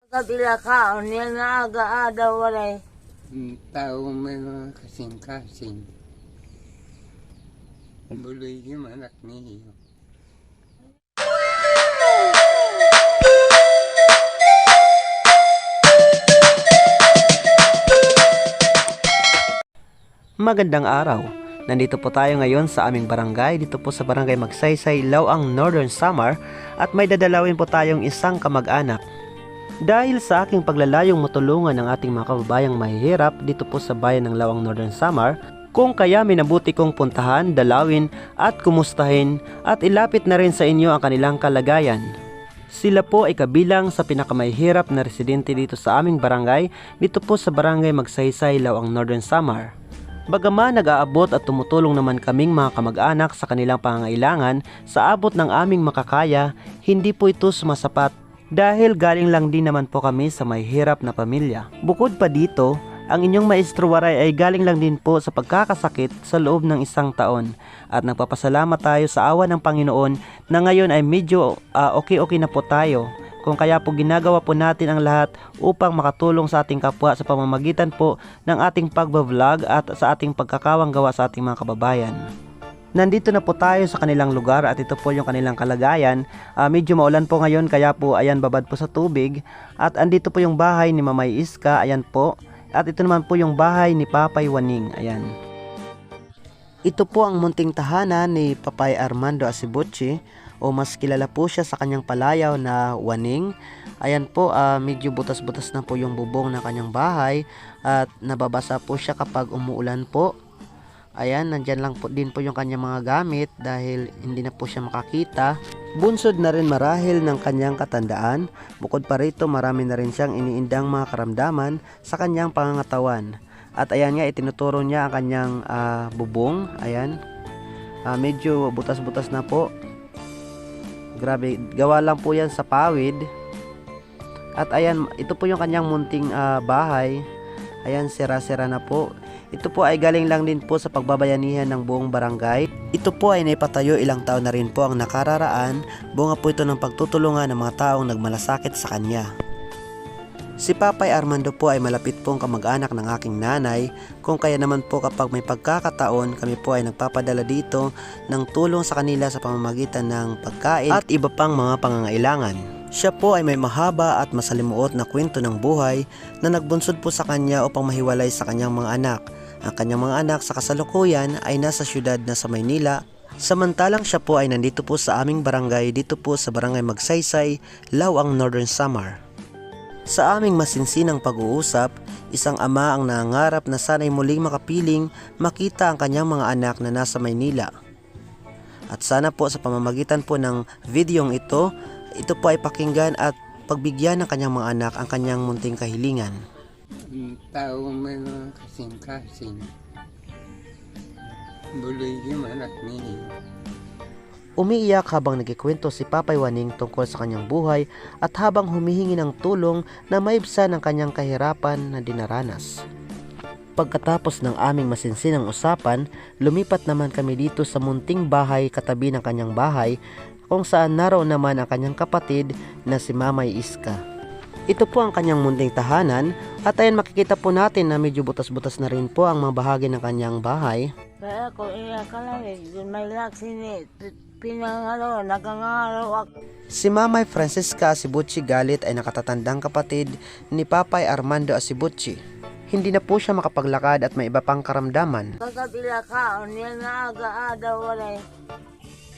Kapila ka, niya na aga-ada walay. Tao may mga kasing-kasing. Buloy yung anak niyo. Magandang araw. Nandito po tayo ngayon sa aming barangay, dito po sa barangay Magsaysay, Lawang, Northern Samar, at may dadalawin po tayong isang kamag-anak. Dahil sa aking paglalayong matulungan ng ating mga kababayang mahihirap dito po sa bayan ng Lawang, Northern Samar, kung kaya minabuti kong puntahan, dalawin at kumustahin at ilapit na rin sa inyo ang kanilang kalagayan. Sila po ay kabilang sa pinakamahihirap na residente dito sa aming barangay, dito po sa barangay Magsaysay, Lawang, Northern Samar. Bagaman nag-aabot at tumutulong naman kaming mga kamag-anak sa kanilang pangangailangan sa abot ng aming makakaya, hindi po ito sumasapat dahil galing lang din naman po kami sa may hirap na pamilya. Bukod pa dito, ang inyong maestro Waray ay galing lang din po sa pagkakasakit sa loob ng 1 taon at nagpapasalamat tayo sa awa ng Panginoon na ngayon ay medyo okay na po tayo. Kung kaya po ginagawa po natin ang lahat upang makatulong sa ating kapwa sa pamamagitan po ng ating pagbablog at sa ating pagkakawang gawa sa ating mga kababayan. Nandito na po tayo sa kanilang lugar at ito po yung kanilang kalagayan. Medyo maulan po ngayon kaya po ayan babad po sa tubig. At andito po yung bahay ni Mamay Iska, ayan po. At ito naman po yung bahay ni Papay Waning, ayan. Ito po ang munting tahanan ni Papay Armando Asibuchi, o mas kilala po siya sa kanyang palayaw na Waning. Ayan po, medyo butas-butas na po yung bubong ng kanyang bahay at nababasa po siya kapag umuulan po. Ayan, nandyan lang po din po yung kanyang mga gamit dahil hindi na po siya makakita. Bunsod na rin marahil ng kanyang katandaan. Bukod pa rito, marami na rin siyang iniindang mga karamdaman sa kanyang pangangatawan. At ayan nga, itinuturo niya ang kanyang bubong. Ayan, medyo butas-butas na po. Grabe, gawa lang po yan sa pawid. At ayan, ito po yung kanyang munting bahay. Ayan, sira-sira na po. Ito po ay galing lang din po sa pagbabayanihan ng buong barangay. Ito po ay naipatayo ilang taon na rin po ang nakararaan. Bunga po ito ng pagtutulungan ng mga taong nagmalasakit sa kanya. Si Papay Armando po ay malapit pong kamag-anak ng aking nanay. Kung kaya naman po kapag may pagkakataon, kami po ay nagpapadala dito ng tulong sa kanila sa pamamagitan ng pagkain at iba pang mga pangangailangan. Siya po ay may mahaba at masalimuot na kwento ng buhay na nagbunsod po sa kanya upang mahiwalay sa kanyang mga anak. Ang kanyang mga anak sa kasalukuyan ay nasa syudad na sa Maynila, samantalang siya po ay nandito po sa aming barangay, dito po sa barangay Magsaysay, Lawang, Northern Samar. Sa aming masinsinang pag-uusap, isang ama ang nangangarap na sana'y muling makapiling makita ang kanyang mga anak na nasa Maynila. At sana po sa pamamagitan po ng videong ito po ay pakinggan at pagbigyan ng kanyang mga anak ang kanyang munting kahilingan. Tao may mga kasing-kasing. Buloy yung anak niyo. Umiiyak habang nagkikwento si Papay Waning tungkol sa kanyang buhay at habang humihingi ng tulong na maibsan ang kanyang kahirapan na dinaranas. Pagkatapos ng aming masinsinang usapan, lumipat naman kami dito sa munting bahay katabi ng kanyang bahay kung saan naroon naman ang kanyang kapatid na si Mamay Iska. Ito po ang kanyang munting tahanan at ayan makikita po natin na medyo butas-butas na rin po ang mga bahagi ng kanyang bahay. Kaya ko iyak ka lang may laksini. Pinangalo, nagangalo ako. Si Mamay Francisca Asibuchi Galit ay nakatatandang kapatid ni Papay Armando Asibuchi. Hindi na po siya makapaglakad at may iba pang karamdaman. Kapila ka, niya na aga-ada walay.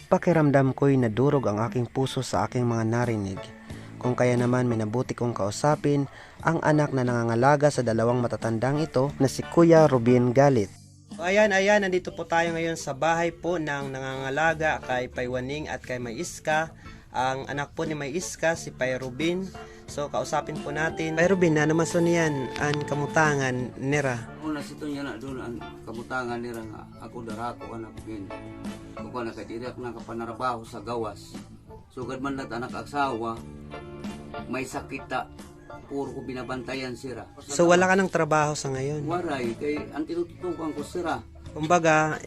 Pakiramdam ko'y nadurog ang aking puso sa aking mga narinig. Kung kaya naman may nabuti kong kausapin ang anak na nangangalaga sa dalawang matatandang ito na si Kuya Rubin Galit. Ayan, nandito po tayo ngayon sa bahay po ng nangangalaga kay Pay Waning at kay May Iska. Ang anak po ni May Iska, si Pay Rubin. So, kausapin po natin. Pay Rubin, naman so niyan, ang kamutangan nira. Una sito niya na doon ang kabutangan nila nga ako darako anak gin. Kung ka nakadirak na kapanarabaho sa gawas. Sugad man lang anak asawa, may sakita, puro ko binabantayan sira. So, wala ka ng trabaho sa ngayon? Waray, kay ang tinututukan ko sira. Kumbaga,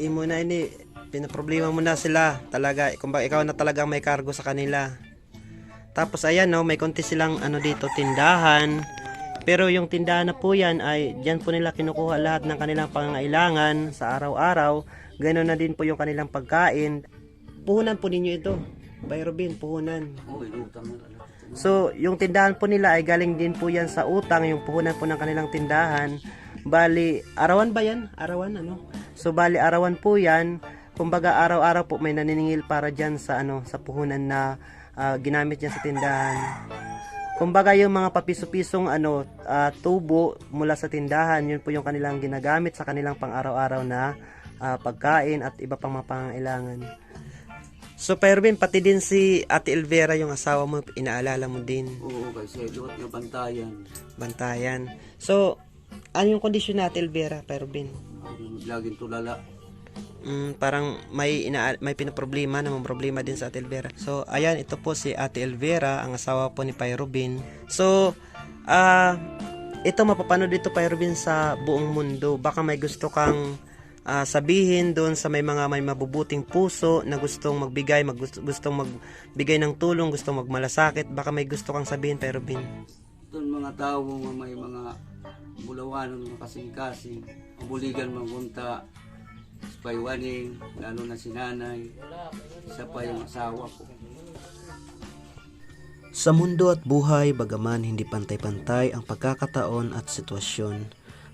imo na ini, pinaproblema mo na sila. Talaga, kumbaga ikaw na talagang may kargo sa kanila. Tapos ayan no, may konti silang ano dito, tindahan. Pero yung tindahan na po yan ay diyan po nila kinukuha lahat ng kanilang pangangailangan sa araw-araw. Ganoon na din po yung kanilang pagkain. Puhunan po ninyo ito. Bay Robin, puhunan. Oh, inutang na lang. So, yung tindahan po nila ay galing din po yan sa utang, yung puhunan po ng kanilang tindahan. Bali, arawan ba yan? Arawan, ano? So, bali, arawan po yan. Kumbaga, araw-araw po may naniningil para dyan sa, sa puhunan na ginamit yan sa tindahan. Kumbaga, yung mga papiso-pisong, tubo mula sa tindahan, yun po yung kanilang ginagamit sa kanilang pang-araw-araw na pagkain at iba pang mga pangangailangan. So, Pervin, pati din si Ate Elvera, yung asawa mo, inaalala mo din. Oo, kasi duwat nga bantayan. Bantayan. So, ano yung kondisyon na Ate Elvera, Pervin? Laging tulala. Parang may pinaproblema, namang problema din sa Ate Elvera. So, ayan, ito po si Ate Elvera, ang asawa po ni Pai Robin. So, ito mapapanood dito, Pai Robin, sa buong mundo. Baka may gusto kang sabihin doon sa may mabubuting puso na gustong magbigay, gustong magbigay ng tulong, gustong magmalasakit. Baka may gusto kang sabihin, Pai Robin. Doon mga tao nga may mga bulawanon, mga kasing-kasing, mabuligan magunta, paywaning, lalo na si nanay, isa pa yung asawa ko. Sa mundo at buhay, bagaman hindi pantay-pantay ang pagkakataon at sitwasyon,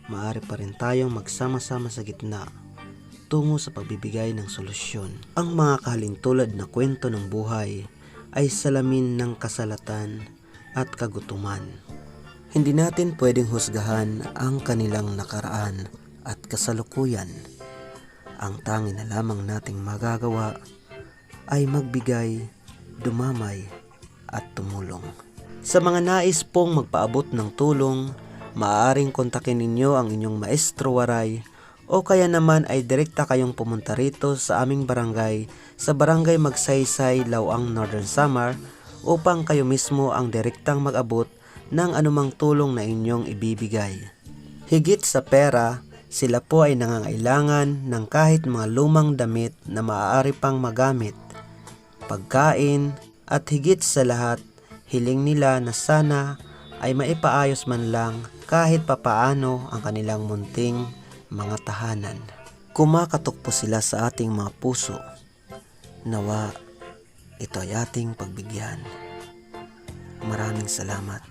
maaari pa rin tayong magsama-sama sa gitna tungo sa pagbibigay ng solusyon. Ang mga kahalintulad na kwento ng buhay ay salamin ng kasalatan at kagutuman. Hindi natin pwedeng husgahan ang kanilang nakaraan at kasalukuyan. Ang tanging na lamang nating magagawa ay magbigay, dumamay at tumulong. Sa mga nais pong magpaabot ng tulong, maaaring kontakin ninyo ang inyong maestro waray o kaya naman ay direkta kayong pumunta rito sa aming barangay sa Barangay Magsaysay, Lawang, Northern Samar upang kayo mismo ang direktang mag-abot ng anumang tulong na inyong ibibigay. Higit sa pera, sila po ay nangangailangan ng kahit mga lumang damit na maaari pang magamit, pagkain, at higit sa lahat, hiling nila na sana ay maipaayos man lang kahit papaano ang kanilang munting mga tahanan. Kumakatok po sila sa ating mga puso. Nawa, ito ay ating pagbigyan. Maraming salamat.